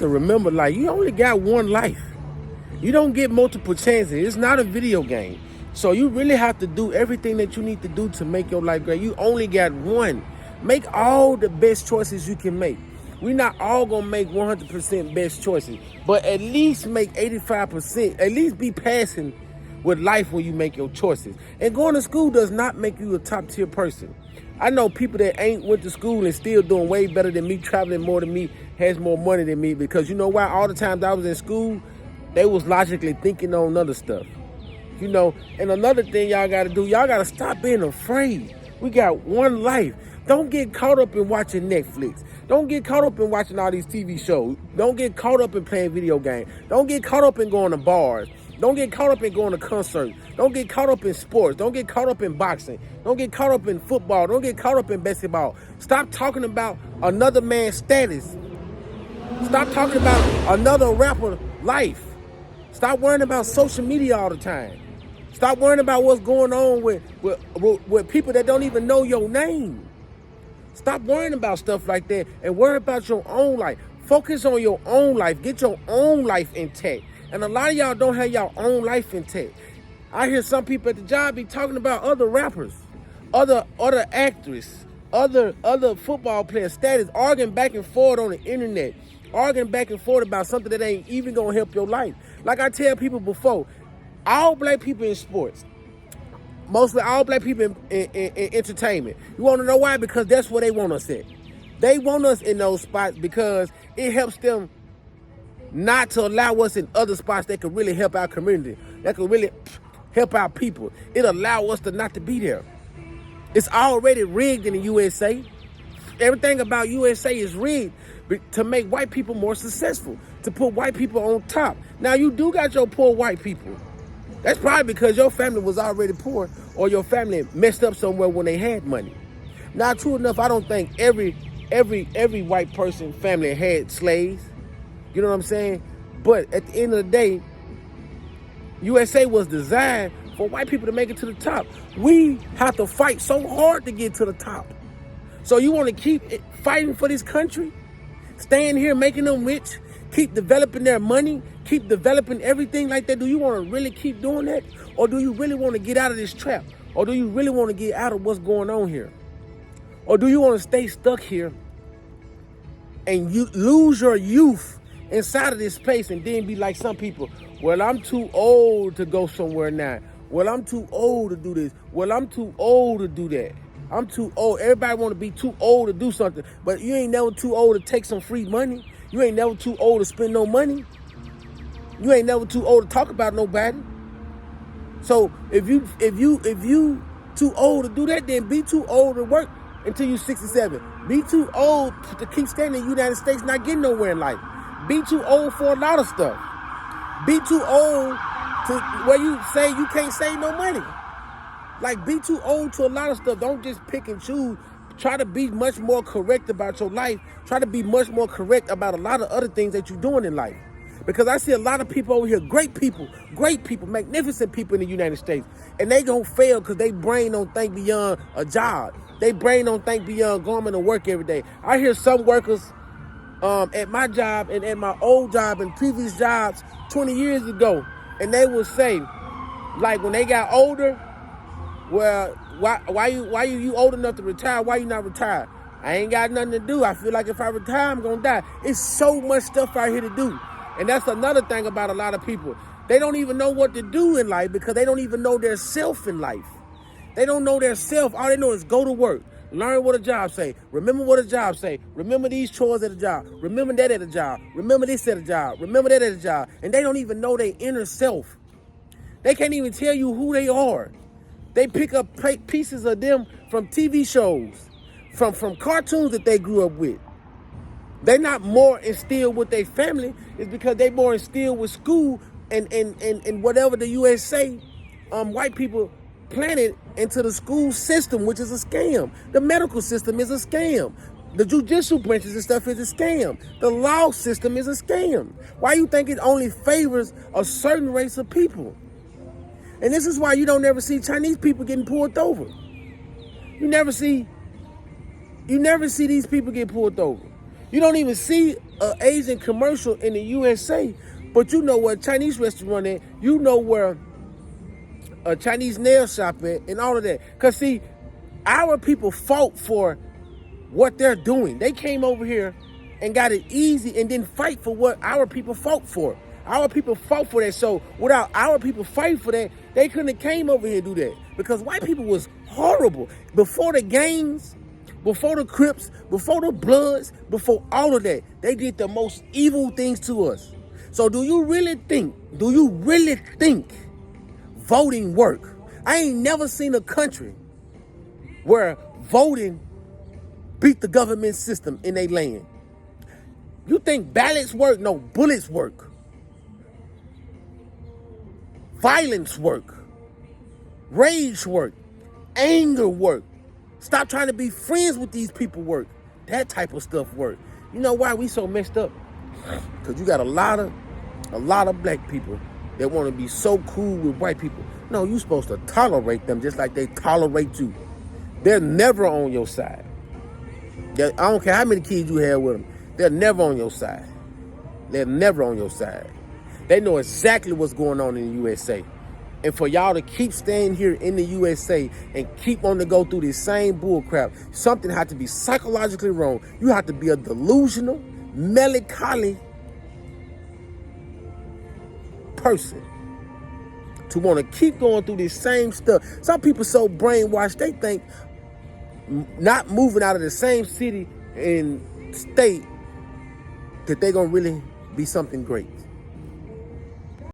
To remember, like, you only got one life. You don't get multiple chances. It's not a video game. So you really have to do everything that you need to do to make your life great. You only got one. Make all the best choices you can make. We're not all going to make 100% best choices, but at least make 85%. At least be passing with life when you make your choices. And going to school does not make you a top tier person. I know people that ain't went to school and still doing way better than me, traveling more than me, has more money than me, because you know why? All the times I was in school, they was logically thinking on other stuff. You know, and another thing y'all got to do, y'all got to stop being afraid. We got one life. Don't get caught up in watching Netflix. Don't get caught up in watching all these TV shows. Don't get caught up in playing video games. Don't get caught up in going to bars. Don't get caught up in going to concerts. Don't get caught up in sports. Don't get caught up in boxing. Don't get caught up in football. Don't get caught up in basketball. Stop talking about another man's status. Stop talking about another rapper life. Stop worrying about social media all the time. Stop worrying about what's going on with people that don't even know your name. Stop worrying about stuff like that and worry about your own life. Focus on your own life. Get your own life intact. And a lot of y'all don't have your own life intact. I hear some people at the job be talking about other rappers, other actors, other football players' status, arguing back and forth on the internet, arguing back and forth about something that ain't even gonna help your life. Like I tell people before, all black people in sports, mostly all black people in entertainment. You want to know why? Because that's where they want us at. They want us in those spots because it helps them not to allow us in other spots that could really help our community, that could really help our people. It allows us to not to be there. It's already rigged in the USA. Everything about USA is rigged to make white people more successful, to put white people on top. Now, you do got your poor white people. That's probably because your family was already poor or your family messed up somewhere when they had money. Now, true enough, I don't think every white person family had slaves. You know what I'm saying? But at the end of the day, USA was designed for white people to make it to the top. We have to fight so hard to get to the top. So you want to keep fighting for this country? Staying here, making them rich, keep developing their money, keep developing everything like that? Do you want to really keep doing that? Or do you really want to get out of this trap? Or do you really want to get out of what's going on here? Or do you want to stay stuck here and you lose your youth inside of this place and then be like some people, well, I'm too old to go somewhere now. Well, I'm too old to do this. Well, I'm too old to do that. I'm too old. Everybody want to be too old to do something, but you ain't never too old to take some free money. You ain't never too old to spend no money. You ain't never too old to talk about nobody. So if you too old to do that, then be too old to work until you're 67. Be too old to keep staying in the United States, not getting nowhere in life. Be too old for a lot of stuff. Be too old to where you say you can't save no money. Like, be too old to a lot of stuff. Don't just pick and choose. Try to be much more correct about your life. Try to be much more correct about a lot of other things that you're doing in life. Because I see a lot of people over here, great people, magnificent people in the United States. And they gonna fail because they brain don't think beyond a job. They brain don't think beyond going to work every day. I hear some workers at my job and at my old job and previous jobs 20 years ago, and they will say, like, when they got older, well, why you old enough to retire? Why you not retired? I ain't got nothing to do. I feel like if I retire, I'm gonna die. It's so much stuff out here to do. And that's another thing about a lot of people. They don't even know what to do in life because they don't even know their self in life. They don't know their self. All they know is go to work. Learn what a job say. Remember what a job say. Remember these chores at a job. Remember that at a job. Remember this at a job. Remember that at a job. And they don't even know their inner self. They can't even tell you who they are. They pick up pieces of them from TV shows, from cartoons that they grew up with. They're not more instilled with their family. It's because they more instilled with school and whatever the USA white people planted into the school system, which is a scam. The medical system is a scam. The judicial branches and stuff is a scam. The law system is a scam. Why you think it only favors a certain race of people? And this is why you don't ever see Chinese people getting pulled over. You never see these people get pulled over. You don't even see an Asian commercial in the USA, but you know where a Chinese restaurant at, you know where a Chinese nail shop at, and all of that. Because see, our people fought for what they're doing. They came over here and got it easy and didn't fight for what our people fought for. Our people fought for that. So without our people fighting for that, they couldn't have came over here and do that. Because white people was horrible. Before the gangs, before the Crips, before the Bloods, before all of that, they did the most evil things to us. So do you really think voting work? I ain't never seen a country where voting beat the government system in their land. You think ballots work? No, bullets work. Violence work. Rage work. Anger work. Stop trying to be friends with these people work. That type of stuff work. You know why we so messed up? Because you got a lot of black people that want to be so cool with white people. No, you're supposed to tolerate them just like they tolerate you. They're never on your side. I don't care how many kids you have with them. They're never on your side. They're never on your side. They know exactly what's going on in the USA. And for y'all to keep staying here in the USA and keep on to go through this same bull crap, something had to be psychologically wrong. You have to be a delusional, melancholy person to want to keep going through this same stuff. Some people so brainwashed, they think not moving out of the same city and state that they're going to really be something great.